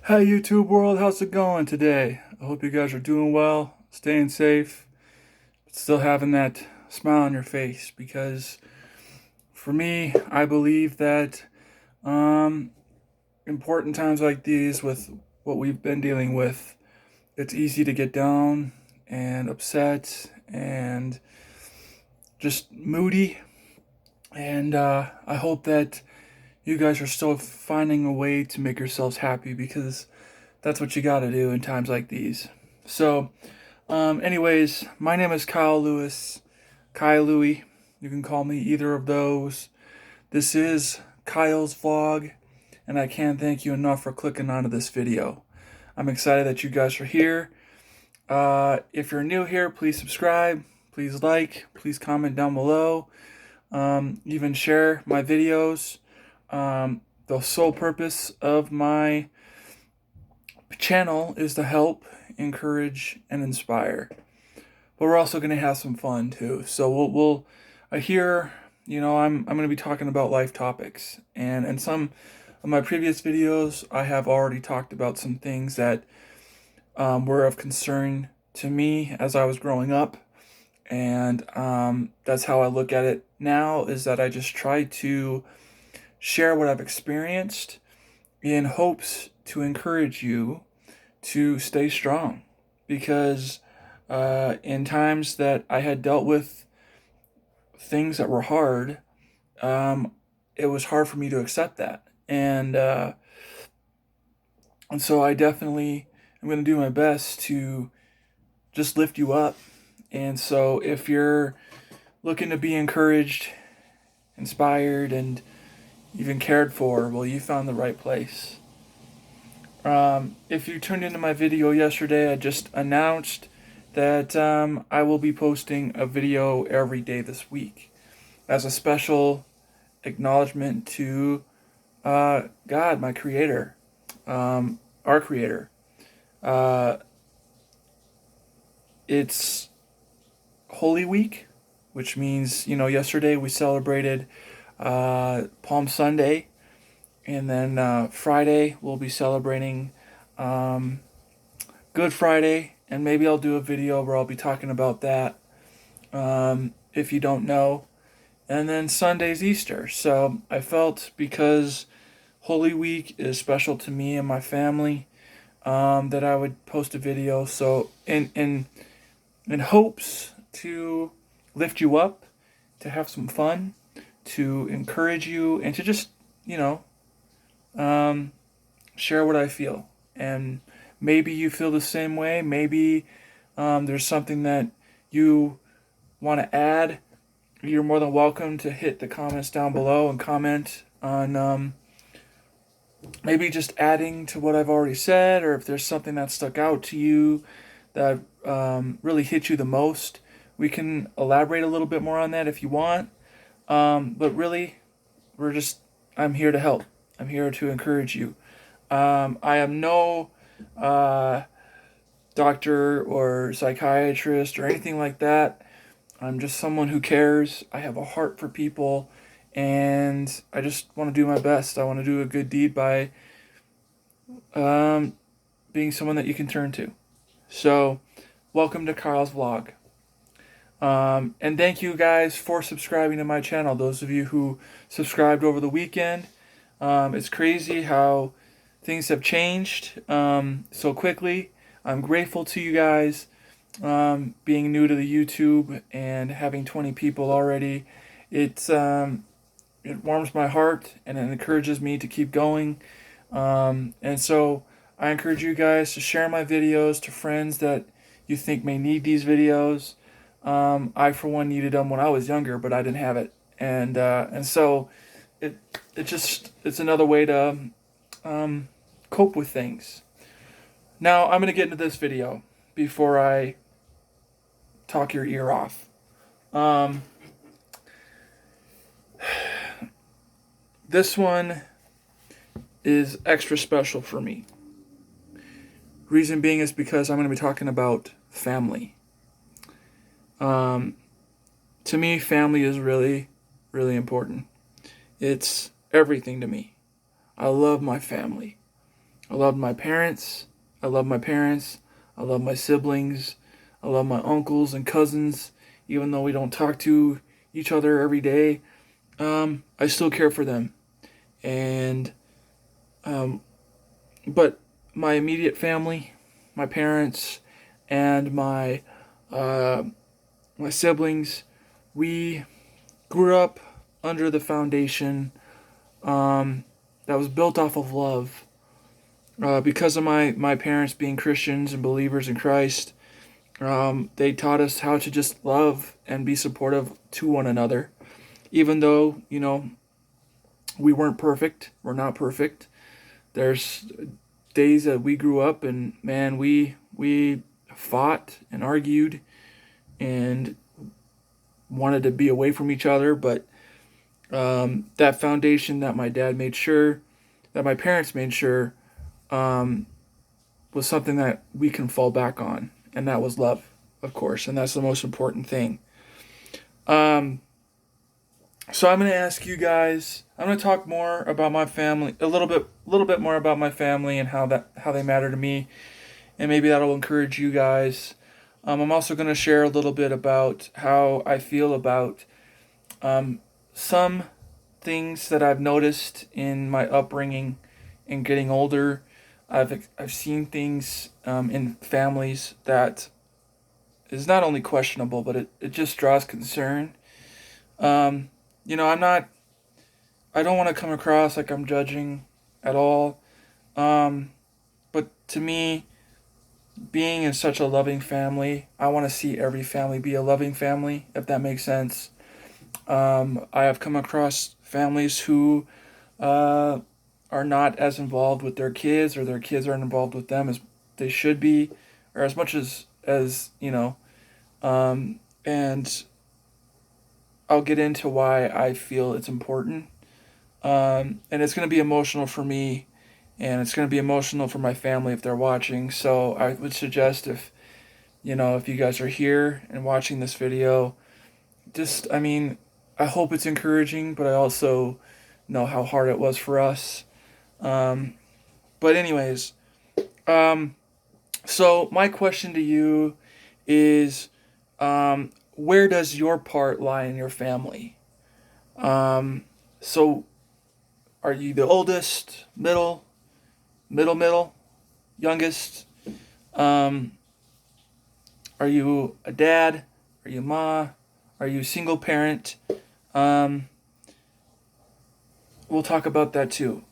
Hi YouTube world, how's it going today? I hope you guys are doing well, staying safe, but still having that smile on your face because for me, I believe that um, important times like these with what we've been dealing with, it's easy to get down and upset and just moody. And I hope that you guys are still finding a way to make yourselves happy because that's what you gotta do in times like these. So, anyways, my name is Kyle Lewis, Kyle Louie. You can call me either of those. This is Kyle's vlog, and I can't thank you enough for clicking onto this video. I'm excited that you guys are here. If you're new here, please subscribe, please like, please comment down below, even share my videos. The sole purpose of my channel is to help, encourage, and inspire. But we're also going to have some fun too. So we'll here, I'm going to be talking about life topics, and in some of my previous videos, I have already talked about some things that were of concern to me as I was growing up, and that's how I look at it now. Is that I just try to share what I've experienced in hopes to encourage you to stay strong, because in times that I had dealt with things that were hard, um, it was hard for me to accept that, and so I definitely am going to do my best to just lift you up. And so if you're looking to be encouraged, inspired, and even cared for, well, you found the right place. If you tuned into my video yesterday, I just announced that I will be posting a video every day this week as a special acknowledgement to God, my creator, our creator. Uh, it's Holy Week, which means, yesterday we celebrated Palm Sunday, and then Friday we'll be celebrating um, Good Friday, and maybe I'll do a video where I'll be talking about that, if you don't know. And then Sunday's Easter. So I felt, because Holy Week is special to me and my family, that I would post a video. So in hopes to lift you up, to have some fun, to encourage you, and to just, you know, um, share what I feel. And maybe you feel the same way. Maybe there's something that you want to add. You're more than welcome to hit the comments down below and comment on maybe just adding to what I've already said, or if there's something that stuck out to you that really hit you the most. We can elaborate a little bit more on that if you want. But really, I'm here to help. I'm here to encourage you. I am no uh, doctor or psychiatrist or anything like that. I'm just someone who cares. I have a heart for people, and I just want to do my best. I want to do a good deed by um, being someone that you can turn to. So, welcome to Kyle's vlog. And thank you guys for subscribing to my channel. Those of you who subscribed over the weekend. It's crazy how things have changed so quickly. I'm grateful to you guys. Being new to the YouTube and having 20 people already, it warms my heart and it encourages me to keep going. And so I encourage you guys to share my videos to friends that you think may need these videos. I, for one, needed them when I was younger, but I didn't have it, and so it's another way to cope with things. Now I'm gonna get into this video before I talk your ear off. Um, this one is extra special for me. Reason being is because I'm going to be talking about family. Um, to me, family is really, really important. It's everything to me. I love my family. I love my parents. I love my parents. I love my siblings. I love my uncles and cousins. Even though we don't talk to each other every day, I still care for them. And um, but my immediate family, my parents, and uh, my siblings, we grew up under the foundation that was built off of love. Because of my parents being Christians and believers in Christ, they taught us how to just love and be supportive to one another. Even though, we weren't perfect, we're not perfect. There's days that we grew up and man, we fought and argued and wanted to be away from each other, but that foundation that my dad made sure, that my parents made sure, um, was something that we can fall back on, and that was love, of course, and that's the most important thing. Um, so I'm going to ask you guys. I'm going to talk more about my family, little bit more about my family and how they matter to me, and maybe that'll encourage you guys. I'm also going to share a little bit about how I feel about um, some things that I've noticed in my upbringing and getting older. I've seen things in families that is not only questionable, but it just draws concern. Um, I'm not. I don't want to come across like I'm judging at all. Um, but to me, being in such a loving family, I want to see every family be a loving family, if that makes sense. I have come across families who uh, are not as involved with their kids, or their kids aren't involved with them as they should be, or as much as and I'll get into why I feel it's important. And it's going to be emotional for me, and it's going to be emotional for my family if they're watching. So I would suggest, if you guys are here and watching this video, I hope it's encouraging, but I also know how hard it was for us. Um, but anyways, um, so my question to you is, where does your part lie in your family? So are you the oldest, middle, youngest? Um, are you a dad? Are you ma? Are you a single parent? Um, we'll talk about that too.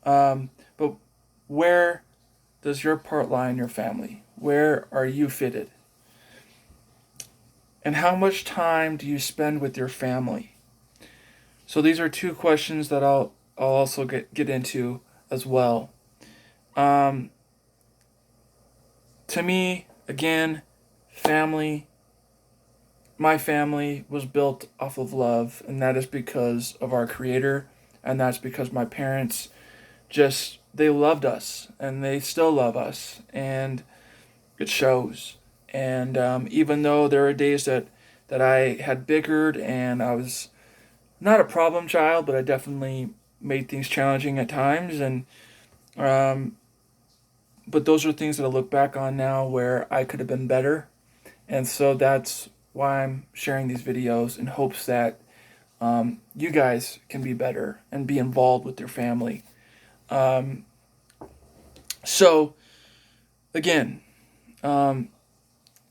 But where does your part lie in your family? Where are you fitted? And how much time do you spend with your family? So these are two questions that I'll also get into as well. Um, to me, again, family, my family was built off of love, and that is because of our Creator, and that's because my parents they loved us, and they still love us, and it shows. And even though there are days that I had bickered and I was not a problem child, but I definitely made things challenging at times, and um, but those are things that I look back on now where I could have been better, and so that's why I'm sharing these videos in hopes that you guys can be better and be involved with your family. Um, so again, um,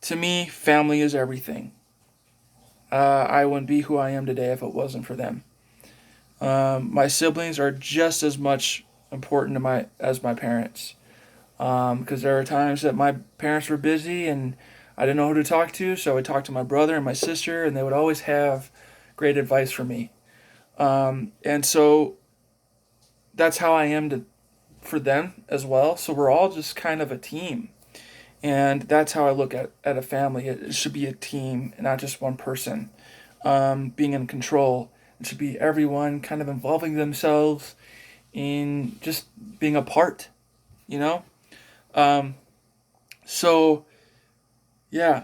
to me, family is everything. I wouldn't be who I am today if it wasn't for them. My siblings are just as much important to my as my parents. Because there are times that my parents were busy and I didn't know who to talk to, so I would talk to my brother and my sister, and they would always have great advice for me. And so that's how I am for them as well. So we're all just kind of a team. And that's how I look at a family. It should be a team and not just one person being in control. It should be everyone kind of involving themselves in just being a part, you know? Um, so, yeah,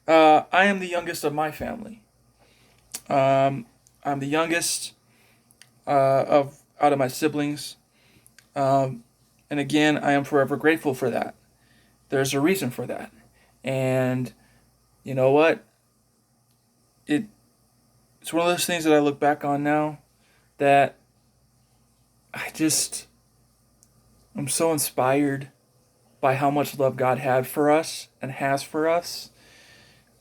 I am the youngest of my family. I'm the youngest of out of my siblings. Um, And again, I am forever grateful for that. There's a reason for that. And you know what? It it's one of those things that I look back on now that I just I'm so inspired by how much love God had for us and has for us,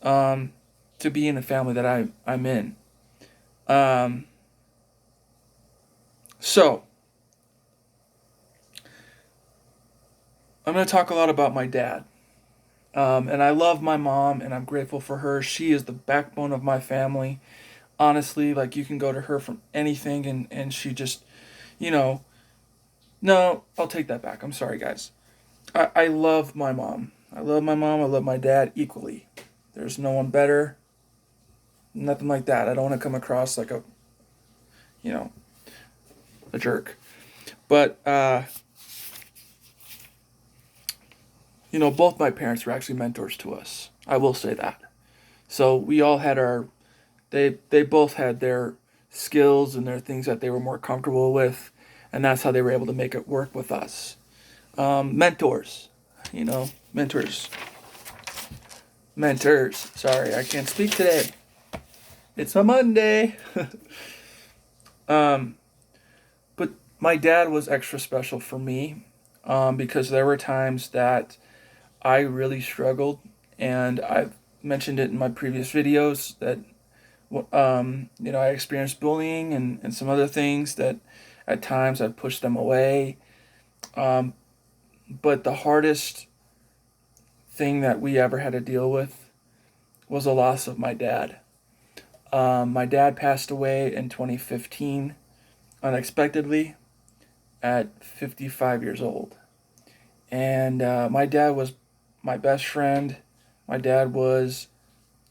um, to be in the family that I'm in. Um, so, I'm going to talk a lot about my dad. And I love my mom and I'm grateful for her. She is the backbone of my family. Honestly, like you can go to her from anything and she just, you know, no, I'll take that back. I'm sorry, guys. I love my mom. I love my mom. I love my dad equally. There's no one better. Nothing like that. I don't want to come across like you know, a jerk. But, both my parents were actually mentors to us. I will say that. So we all had they both had their skills and their things that they were more comfortable with. And that's how they were able to make it work with us. Mentors, mentors. Mentors. Sorry, I can't speak today. It's a Monday. um, but my dad was extra special for me, because there were times that I really struggled, and I've mentioned it in my previous videos that I experienced bullying and some other things that at times I pushed them away. Um, but the hardest thing that we ever had to deal with was the loss of my dad. My dad passed away in 2015 unexpectedly at 55 years old. And my dad was my best friend. My dad was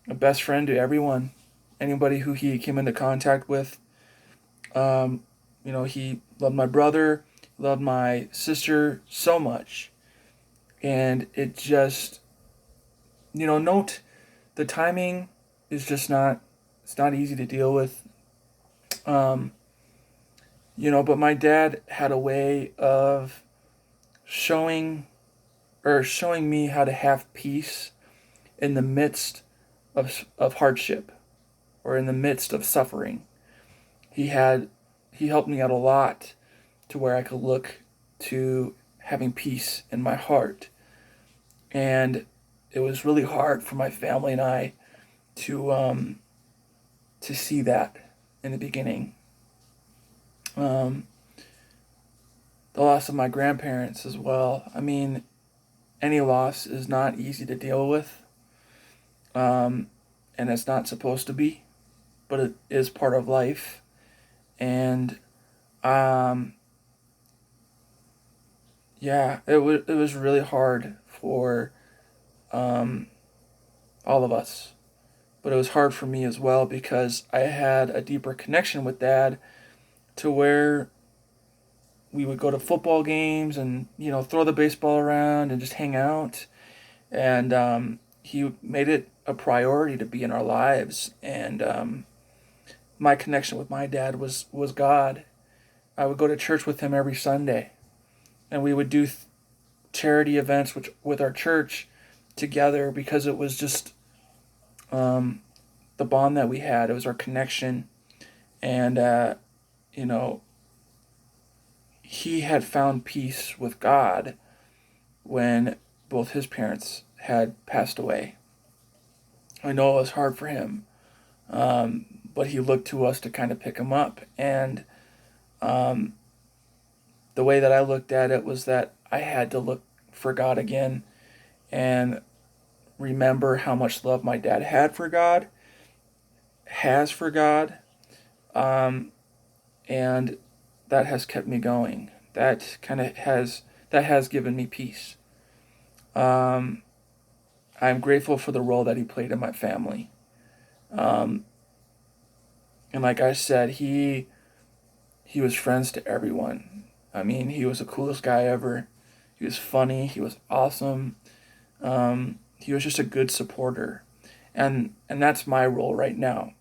a best friend to everyone, anybody who he came into contact with. He loved my brother, loved my sister so much. And it just, note the timing is just it's not easy to deal with. Um, but my dad had a way of showing showing me how to have peace in the midst of hardship or in the midst of suffering. He had he helped me out a lot to where I could look to having peace in my heart. And it was really hard for my family and I to see that in the beginning. Um, the loss of my grandparents as well. I mean, any loss is not easy to deal with, and it's not supposed to be, but it is part of life. And um, yeah, it was really hard for um, all of us, but it was hard for me as well because I had a deeper connection with Dad to where we would go to football games and throw the baseball around and just hang out. And he made it a priority to be in our lives. And my connection with my dad was God. I would go to church with him every Sunday, and we would do charity events with our church together because it was just the bond that we had. It was our connection, and you know, he had found peace with God when both his parents had passed away. I know it was hard for him, but he looked to us to kind of pick him up. And um, the way that I looked at it was that I had to look for God again and remember how much love my dad had for God, has for God, um, and that has kept me going. That has given me peace. Um, I'm grateful for the role that he played in my family. Um, and like I said, he was friends to everyone. I mean, he was the coolest guy ever. He was funny. He was awesome. He was just a good supporter, and that's my role right now.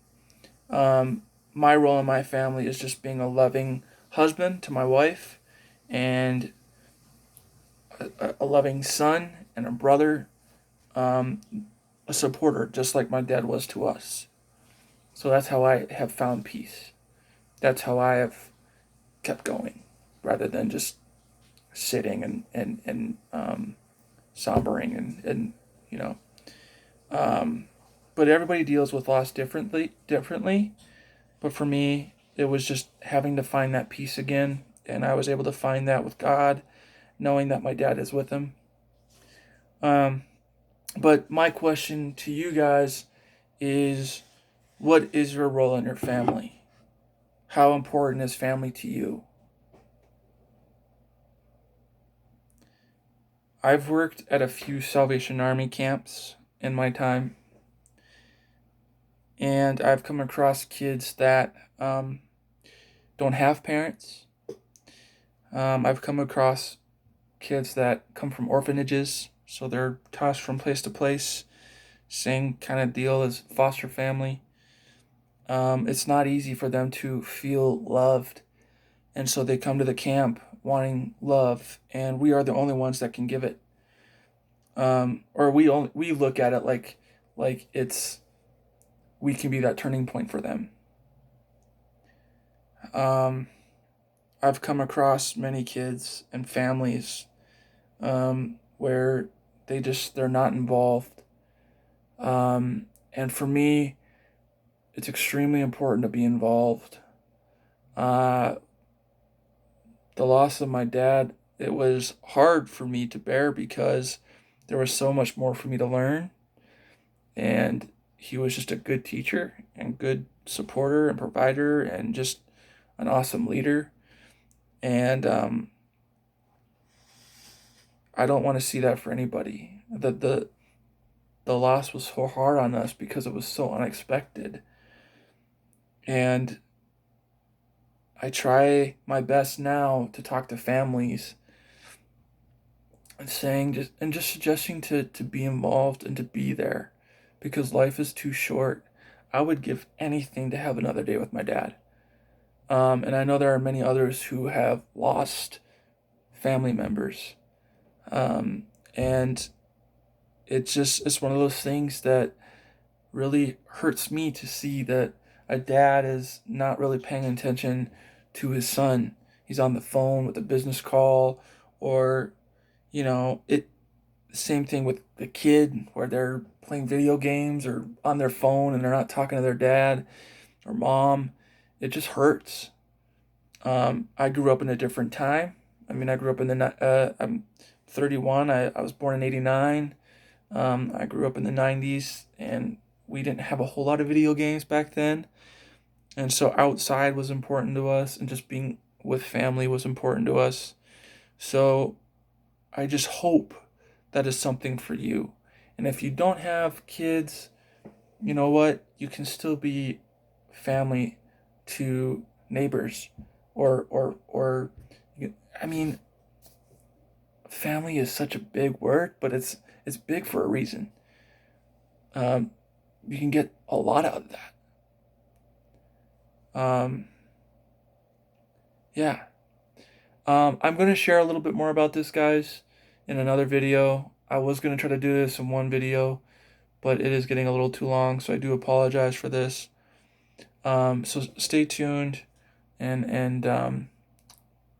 My role in my family is just being a loving husband to my wife, and a loving son and a brother, a supporter, just like my dad was to us. So that's how I have found peace. That's how I have kept going, rather than just sitting and sombering and you know. But everybody deals with loss differently. But for me, it was just having to find that peace again, and I was able to find that with God, knowing that my dad is with him. Um, but my question to you guys is, what is your role in your family? How important is family to you? I've worked at a few Salvation Army camps in my time, and I've come across kids that don't have parents. I've come across kids that come from orphanages, so they're tossed from place to place. Same kind of deal as foster family. It's not easy for them to feel loved, and so they come to the camp wanting love, and we are the only ones that can give it. Or we look at it like it's we can be that turning point for them. Um, I've come across many kids and families where they're not involved. And for me, it's extremely important to be involved. Uh, the loss of my dad, it was hard for me to bear because there was so much more for me to learn. And he was just a good teacher and good supporter and provider and just an awesome leader. And I don't want to see that for anybody. The loss was so hard on us because it was so unexpected. And I try my best now to talk to families and just suggesting to be involved and to be there, because life is too short. I would give anything to have another day with my dad. And I know there are many others who have lost family members. And it's one of those things that really hurts me to see that a dad is not really paying attention to his son. He's on the phone with a business call, or it same thing with the kid where they're playing video games or on their phone and they're not talking to their dad or mom. It just hurts. I grew up in a different time. I mean, I grew up I'm 31. I was born in 89. I grew up in the 90s, and we didn't have a whole lot of video games back then. And so outside was important to us, and just being with family was important to us. So I just hope that is something for you. And if you don't have kids, you know what? You can still be family to neighbors, or I mean, family is such a big word, but it's big for a reason. You can get a lot out of that. Yeah. I'm going to share a little bit more about this, guys, in another video. I was going to try to do this in one video, but it is getting a little too long, so I do apologize for this. So stay tuned, and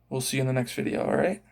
we'll see you in the next video, all right?